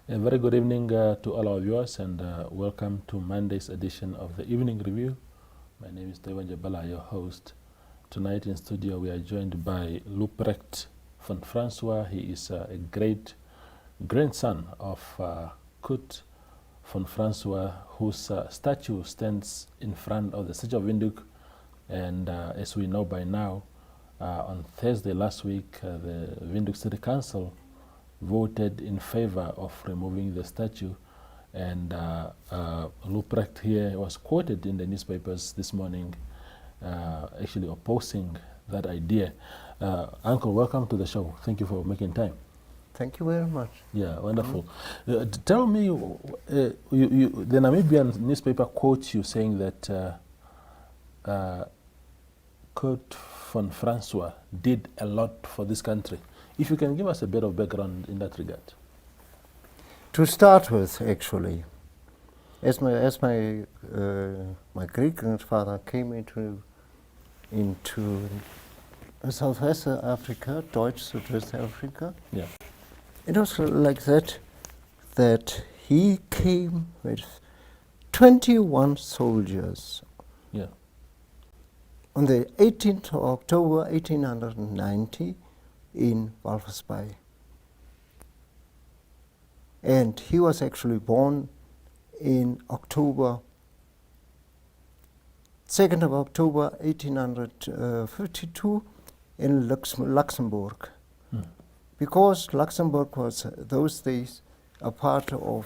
A very good evening to all our viewers, and welcome to Monday's edition of the Evening Review. My name is Dewan Jabala, your host. Tonight in studio we are joined by Ruprecht von François. He is a great grandson of Curt von François, whose statue stands in front of the City of Windhoek. And as we know by now, on Thursday last week, the Windhoek City Council voted in favor of removing the statue, and Ruprecht here was quoted in the newspapers this morning actually opposing that idea. Uncle, welcome to the show. Thank you for making time. Thank you very much. Yeah, wonderful. Tell me, the Namibian newspaper quotes you saying that Curt von François did a lot for this country. If you can give us a bit of background in that regard. To start with, actually, as my great grandfather came into Southwest Africa, Deutsch Southwest Africa, yeah, it was like that he came with 21 soldiers. Yeah. On the 18th of October 1890 in Walvis Bay. And he was actually born in October, 2nd of October 1852 in Luxembourg. Because Luxembourg was those days a part of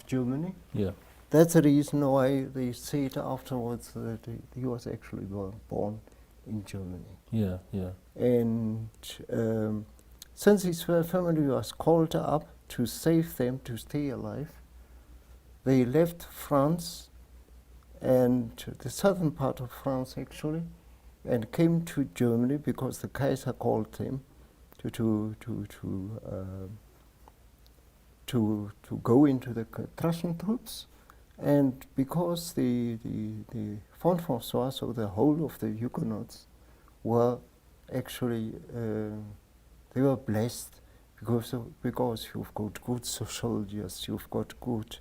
Germany. Yeah. That's the reason why they said afterwards that he was actually born in Germany. Yeah, yeah. And since his family was called up to save them to stay alive, they left France and the southern part of France actually, and came to Germany because the Kaiser called them to go into the Prussian troops. And because the von François, so the whole of the Huguenots, were actually, they were blessed because you've got good soldiers, you've got good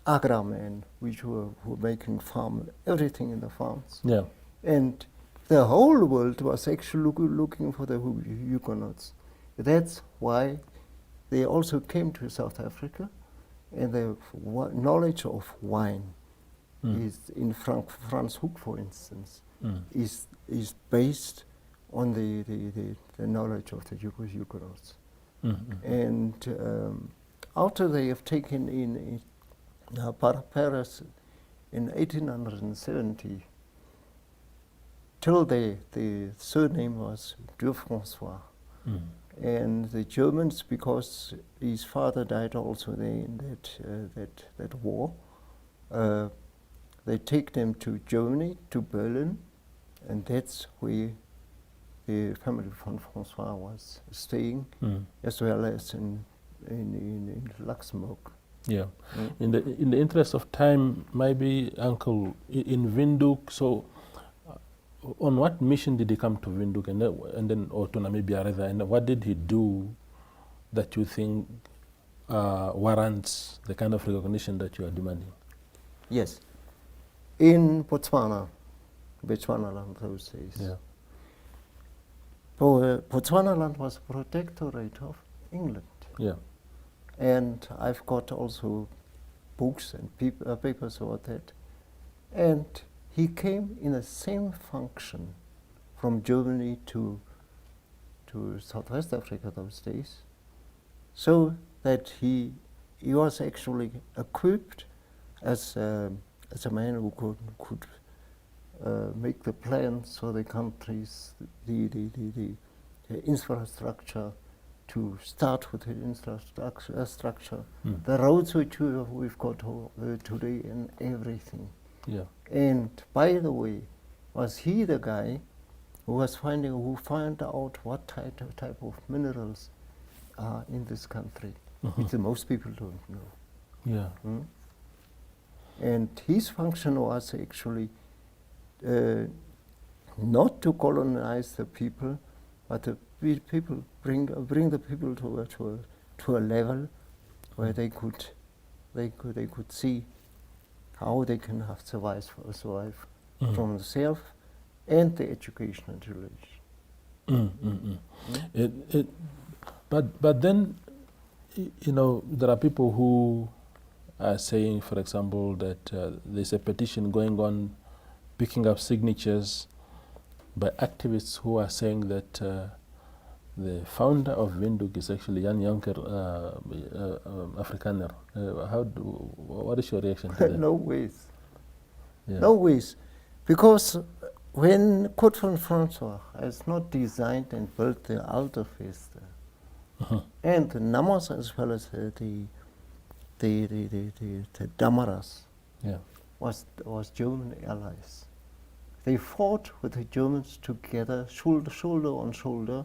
agrarmen, which were making farm, everything in the farms. Yeah. And the whole world was actually looking for the Huguenots. That's why they also came to South Africa. And the knowledge of wine is in Franschhoek, for instance, is based on the knowledge of the Huguenots. And after they have taken in Paris in 1870, till the surname was de François. And the Germans, because his father died also in that war, they take them to Germany, to Berlin, and that's where the family von François was staying, as well as in Luxembourg. Yeah. In the interest of time, maybe Uncle, in Windhoek, so on what mission did he come to Windhoek and then or to Namibia rather, and what did he do that you think warrants the kind of recognition that you are demanding? Yes. In Botswana land those days. Yeah. Botswana land was a protectorate of England. Yeah. And I've got also books and papers about that. And he came in the same function from Germany to Southwest Africa those days, so that he was actually equipped as a man who could make the plans for the countries, the infrastructure, to start with the infrastructure, the roads which we've got today and everything. Yeah. And by the way, was he the guy who found out what type of minerals are in this country, which most people don't know. Yeah. And his function was actually not to colonize the people, but the people bring the people to a level where they could see how they can have survive from themselves and the education and religion. But then, you know, there are people who are saying, for example, that there's a petition going on, picking up signatures by activists who are saying that the founder of Windhoek is actually Jan Jonker Afrikaner. What is your reaction to that? No ways. Yeah. No ways. Because when Curt von François has not designed and built the altar feast, and the Namas as well as the Damaras was German allies. They fought with the Germans together, shoulder on shoulder,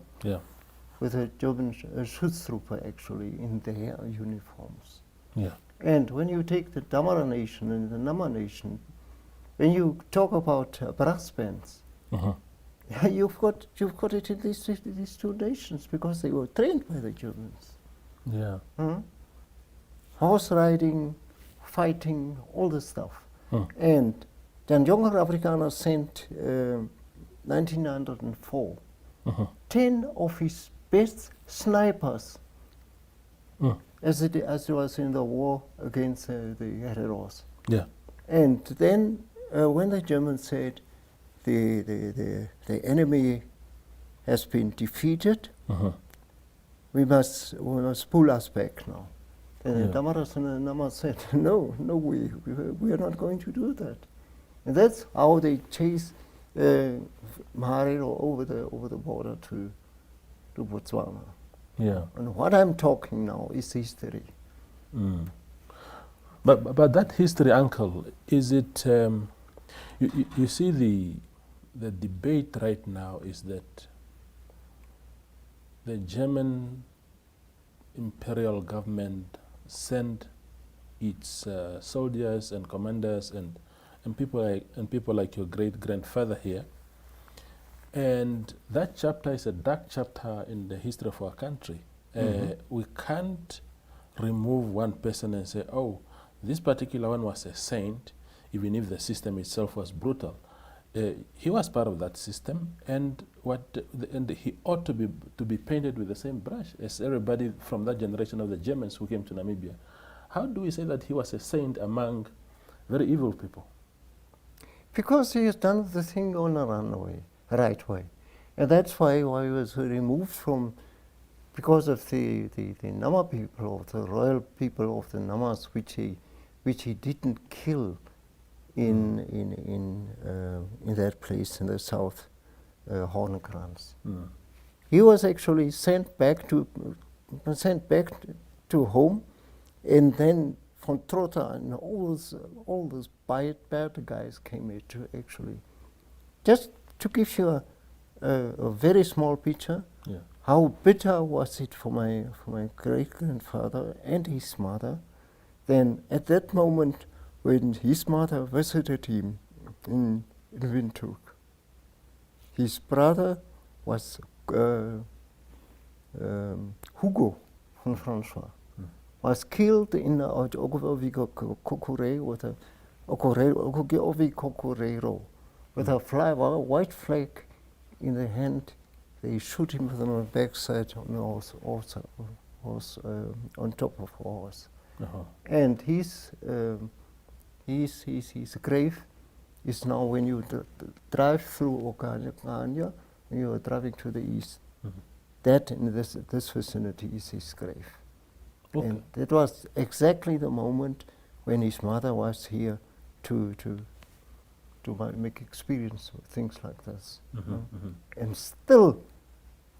with the German Schutztruppe actually in their uniforms. Yeah. And when you take the Damara nation and the Nama nation, when you talk about brass bands, you've got it in these two nations because they were trained by the Germans. Yeah. Horse riding, fighting, all this stuff. And Jan Jonker Afrikaner sent 1904 10 of his best snipers as it was in the war against the Herreros. Yeah. And then when the Germans said the enemy has been defeated, we must pull us back now. And the Damaras and the Namas said, no, we are not going to do that. And that's how they chased Maharero over the border to Botswana. Yeah. And what I'm talking now is history. But that history, Uncle, is it? You see, the debate right now is that the German imperial government sent its soldiers and commanders and people like your great grandfather here, and that chapter is a dark chapter in the history of our country. We can't remove one person and say, oh, this particular one was a saint, even if the system itself was brutal. He was part of that system, and he ought to be painted with the same brush as everybody from that generation of the Germans who came to Namibia. How do we say that he was a saint among very evil people? Because he has done the thing on a right way. And that's why he was removed from, because of the Nama people, of the royal people of the Namas, which he didn't kill in that place in the south, Hornkrans. He was actually sent back to home, and then von Trotta and all those bad guys came here to actually, just to give you a very small picture, how bitter was it for my great grandfather and his mother. Then at that moment, when his mother visited him in Windhoek, his brother was Hugo von François, was killed in Kokore with a white flag in the hand. They shoot him from the backside on top of a horse. And his grave is now, when you drive through Okanya, when you are driving to the east, that in this vicinity is his grave. Okay. And that was exactly the moment when his mother was here to make experience of things like this. And still,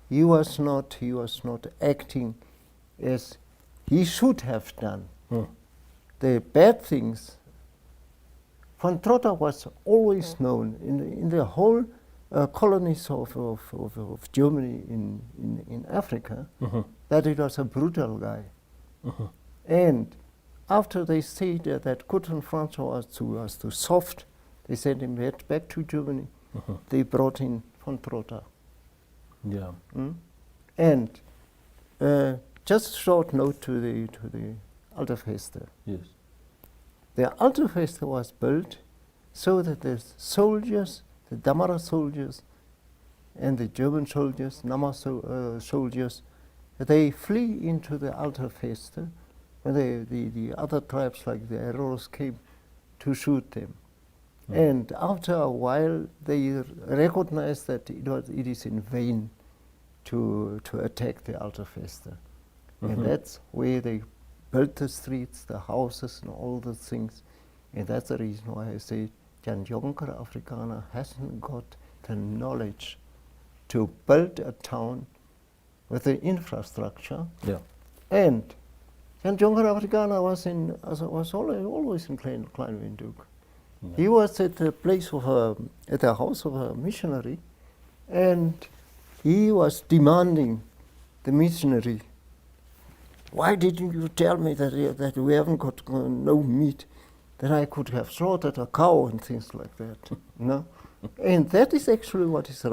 he was not acting as he should have done. The bad things. Von Trotta was always known in the whole colonies of Germany in Africa that it was a brutal guy. And after they said that Curt von François was too soft, they sent him back to Germany. They brought in von Trotta. Yeah. And Just a short note to the Alta Feste. Yes. The Alta Feste was built so that the soldiers, the Damara soldiers, and the German soldiers, Nama soldiers, they flee into the Alta Feste, when the other tribes like the Eroros came to shoot them. And after a while, they recognized that it is in vain to attack the Alta Feste. And that's where they built the streets, the houses, and all the things. And that's the reason why I say Jan Jonker Afrikaner hasn't got the knowledge to build a town with the infrastructure. Yeah. And Jan Jonker Afrikaner was always in Klein Windhoek. Yeah. He was at the place of at the house of a missionary, and he was demanding the missionary, why didn't you tell me that we haven't got no meat, that I could have slaughtered a cow and things like that, no? And that is actually what is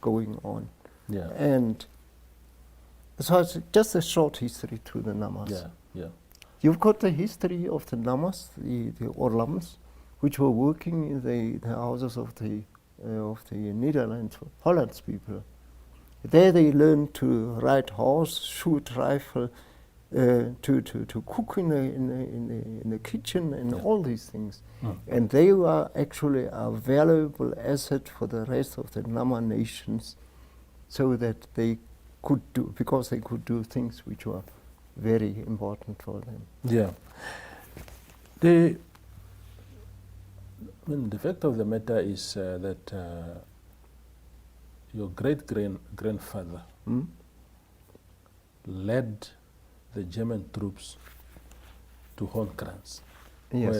going on. Yeah. And so it's just a short history to the Namas. Yeah. Yeah. You've got the history of the Namas, the Orlams, which were working in the houses of the Netherlands, Holland's people. There they learned to ride horse, shoot rifle, to cook in the kitchen and all these things. And they were actually a valuable asset for the rest of the Nama nations, so that they could do, because they could do things which were very important for them. Yeah. The fact of the matter is that your great-grandfather led the German troops to Hoornkrans, Yes.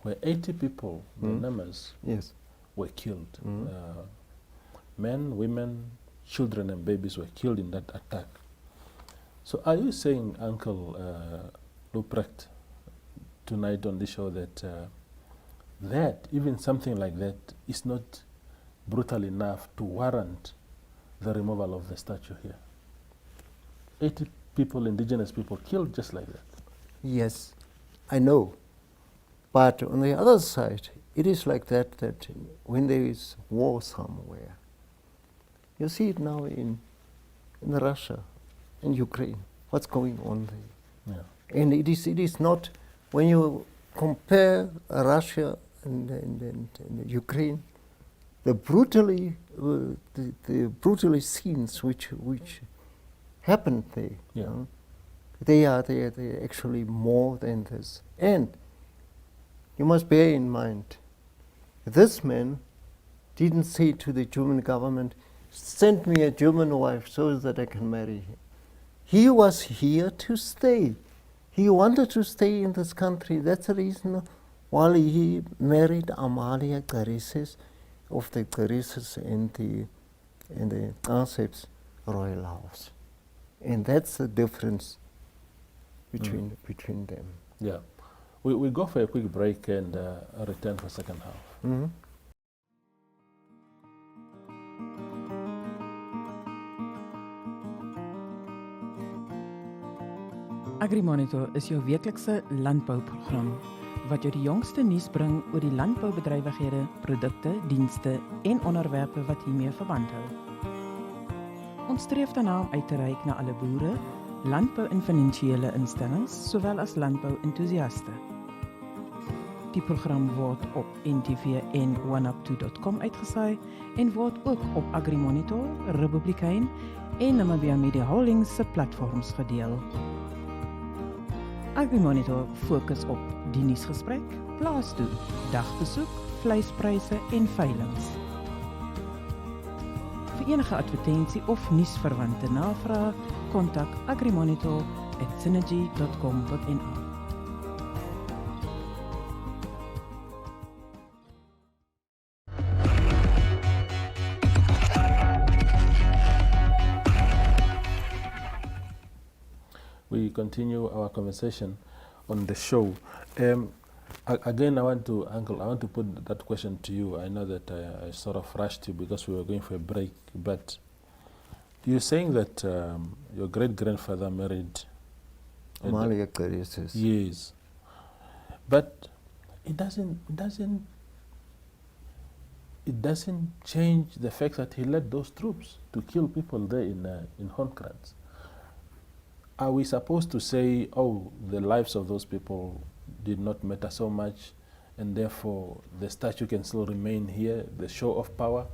where 80 people, the Namas, Yes. were killed. Men, women, children and babies were killed in that attack. So are you saying, Uncle Ruprecht, tonight on the show that even something like that is not brutal enough to warrant the removal of the statue here? 80 people, indigenous people, killed just like that. Yes, I know. But on the other side, it is like that when there is war somewhere, you see it now in Russia, in Ukraine, what's going on there. Yeah. And it is not, when you compare Russia and Ukraine, the brutally scenes which happened there, Yeah. they are actually more than this. And you must bear in mind, this man didn't say to the German government, send me a German wife so that I can marry him. He was here to stay. He wanted to stay in this country. That's the reason why he married Amalia Carisses of the Carisses in the Transepts royal house. And that's the difference between them. Yeah. We go for a quick break and return for second half. AgriMonitor is jou weeklikse landbouprogram wat jou die jongste nuus bring oor die landboubedrywighede, produkte, dienste en onderwerpe wat hiermee verband hou. Ons streef daarna om uit te reik na alle boere, landbou- en finansiële instellings, sowel as landbou-entoesiaste. Die program word op NTV en oneup2.com uitgesaai en word ook op AgriMonitor, Republikein en Namibia Media Holdings se platforms gedeel. AgriMonitor fokus op die nuusgesprek, plaastoe, dagbesoek, vleispryse en veilings. Vir enige advertensie of nuusverwante navrae, kontak agrimonitor@synergy.com.na. We continue our conversation on the show. Again, I want to put that question to you. I know that I sort of rushed you because we were going for a break, but You're saying that your great-grandfather married Amalia Clarices. Yes, but it doesn't change the fact that he led those troops to kill people there in Honkrans. Are we supposed to say, oh, the lives of those people did not matter so much, and therefore the statue can still remain here, the show of power?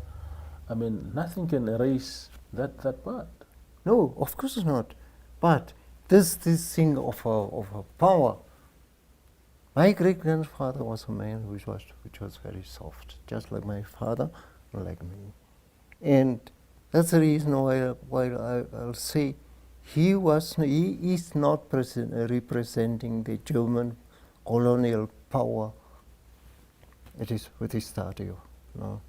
I mean, nothing can erase that part. No, of course not. But this thing of a power. My great-grandfather was a man which was very soft, just like my father, like me. And that's the reason why I'll say he is not representing the German colonial power. It is with his statue. No,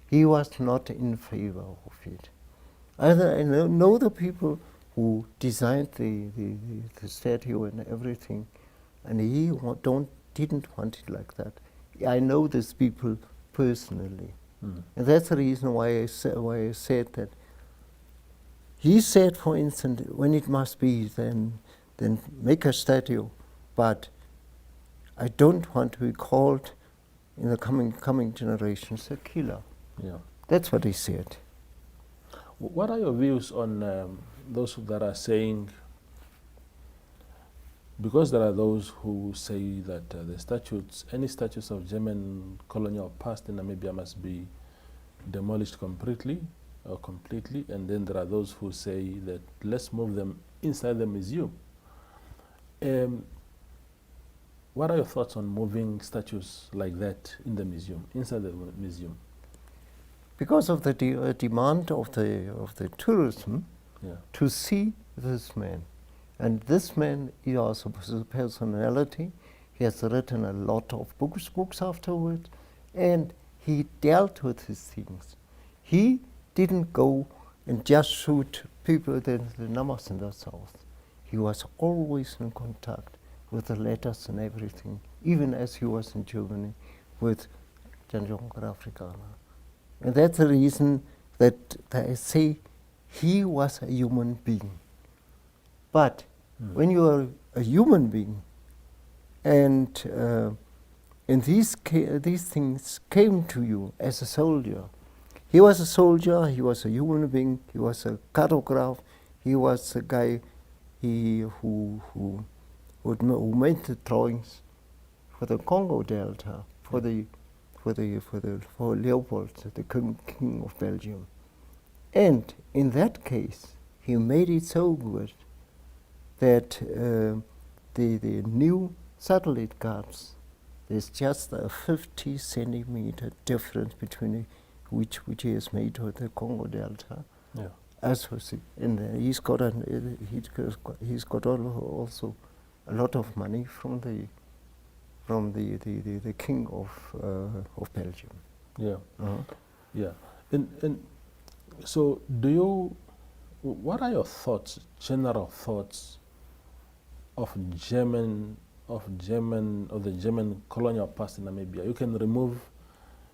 he was not in favor of it. I know the people who designed the statue and everything, and he didn't want it like that. I know these people personally, and that's the reason why I said that. He said, for instance, when it must be, then make a statue, but I don't want to be called in the coming generations a killer. Yeah. That's what he said. What are your views on those that are saying, because there are those who say that any statues of German colonial past in Namibia must be demolished completely, and then there are those who say that let's move them inside the museum. What are your thoughts on moving statues like that in the museum, inside the museum? Because of the demand of the tourism, Yeah. to see this man. And this man is also a personality. He has written a lot of books afterwards, and he dealt with these things. He didn't go and just shoot people, the Namas in the south. He was always in contact with the letters and everything, even as he was in Germany with Janjonker Afrikaner. And that's the reason that I say he was a human being. But when you are a human being, and these things came to you as a soldier. He was a soldier, he was a human being, he was a cartograph, he was a guy who made the drawings for the Congo Delta, for Leopold, the king of Belgium. And in that case, he made it so good that the new satellite cards, there's just a 50 centimeter difference between which he has made with the Congo Delta. Yeah. As was it, and he's got also a lot of money from the king of Belgium. Yeah. Uh-huh. Yeah. And so what are your general thoughts of the German colonial past in Namibia? You can remove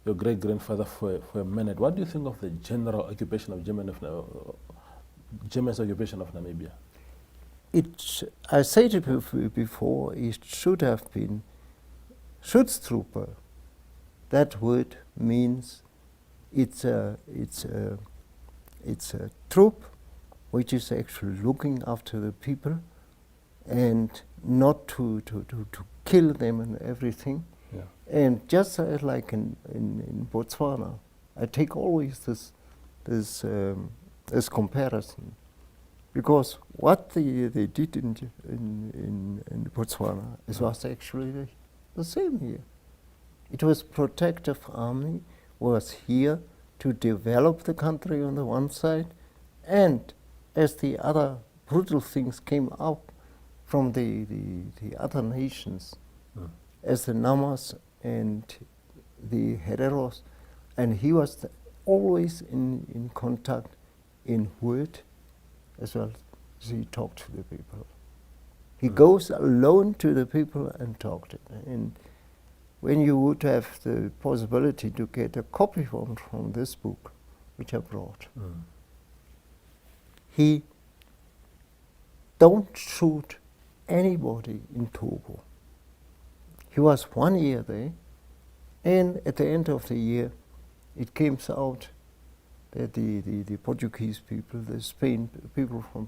your great-grandfather for a minute. What do you think of the general occupation of Germany's occupation of Namibia? I said it before, it should have been Schutztruppe. That word means it's a troop which is actually looking after the people and not to kill them and everything. Yeah. And just like in Botswana, I take always this comparison, because what they did in Botswana was actually the same here. It was protective army, was here to develop the country on the one side, and as the other brutal things came up from the other nations, as the Namas and the Hereros, and he was always in contact in word as well as he talked to the people. He goes alone to the people and talked to them. And when you would have the possibility to get a copy from this book, which I brought, he don't shoot anybody in Togo. He was 1 year there, and at the end of the year, it came out that the Portuguese people, the Spain people from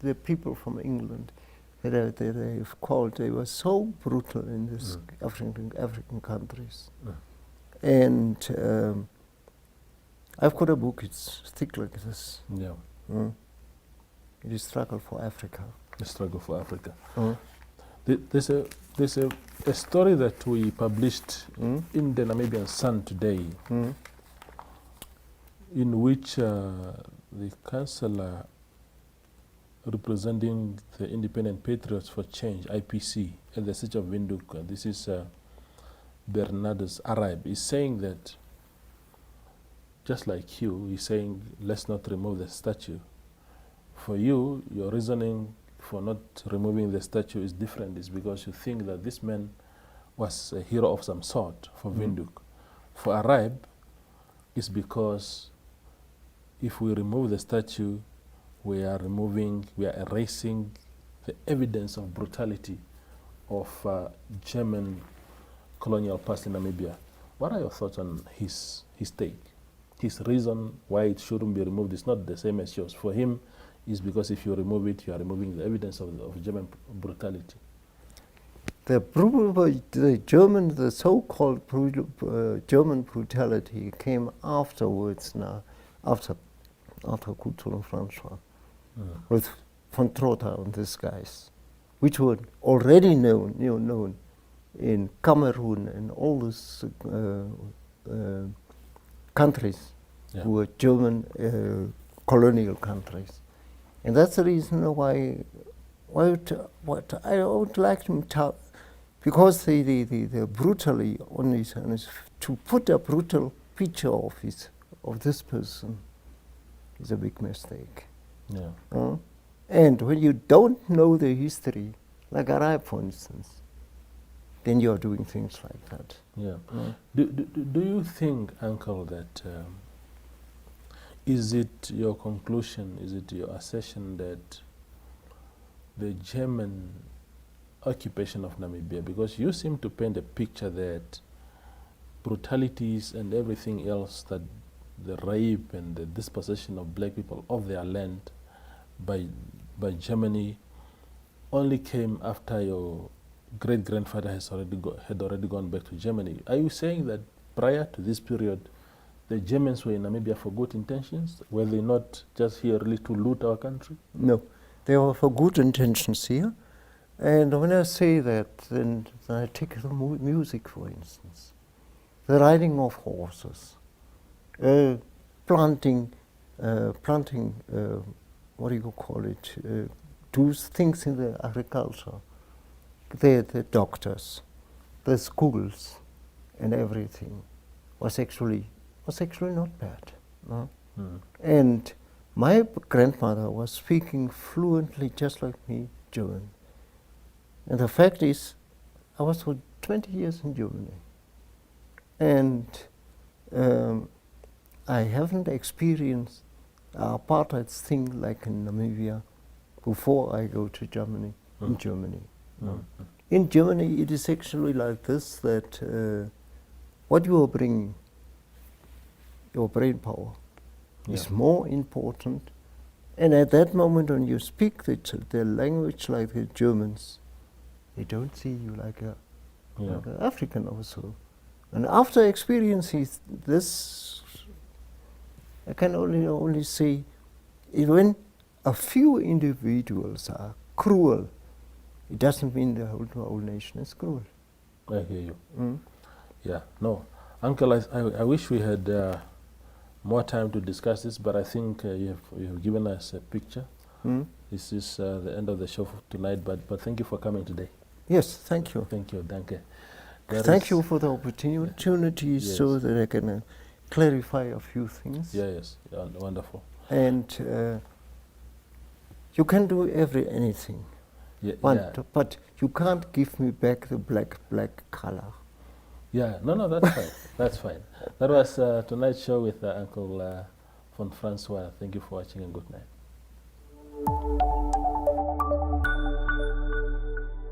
the people from England, that they've called, they were so brutal in this African countries. And I've got a book, it's thick like this. Yeah. It is Struggle for Africa. The Struggle for Africa. There's a story that we published in the Namibian Sun today, in which the councillor representing the Independent Patriots for Change, IPC, at the City of Windhoek, this is Bernardus Arab, is saying that, just like you, he's saying, let's not remove the statue. For you, your reasoning for not removing the statue is different. It's because you think that this man was a hero of some sort for Windhoek. For Arab, it's because if we remove the statue, we are erasing the evidence of brutality of German colonial past in Namibia. What are your thoughts on his take? His reason why it shouldn't be removed is not the same as yours. For him, is because if you remove it, you are removing the evidence of German brutality. The so-called German brutality came afterwards now, after Curt von François, with von Trotha and these guys, which were already known in Cameroon and all these countries who were German colonial countries. And that's the reason why what I would like to tell, because they brutally on his to put a brutal picture of this person is a big mistake. Yeah. And when you don't know the history, like Arab, for instance, then you are doing things like that. Yeah. Do you think, Uncle, that is it your conclusion, is it your assertion that the German occupation of Namibia, because you seem to paint a picture that brutalities and everything else, that the rape and the dispossession of black people of their land by Germany only came after your great-grandfather had already gone back to Germany. Are you saying that prior to this period, the Germans were in Namibia for good intentions? Were they not just here really to loot our country? No, they were for good intentions here. And when I say that, then I take the music, for instance. The riding of horses, planting, what do you call it, do things in the agriculture, the doctors, the schools, and everything was actually not bad. No? And my grandmother was speaking fluently, just like me, German. And the fact is, I was for 20 years in Germany. And I haven't experienced apartheid thing like in Namibia before I go to Germany, in Germany. In Germany, it is actually like this, that what you are bringing, your brain power, is more important. And at that moment, when you speak the language like the Germans, they don't see you like an African also. And after experiencing this, I can only say, when a few individuals are cruel, it doesn't mean the whole nation is cruel. I hear you. Yeah, no. Uncle, I wish we had more time to discuss this, but I think you have given us a picture. This is the end of the show for tonight, but thank you for coming today. Yes, thank you. Thank you, danke. Thank you for the opportunity so that I can clarify a few things. Yes, wonderful. And you can do anything. But you can't give me back the black color. Yeah, no, that's fine. That's fine. That was tonight's show with Uncle von François. Thank you for watching and good night.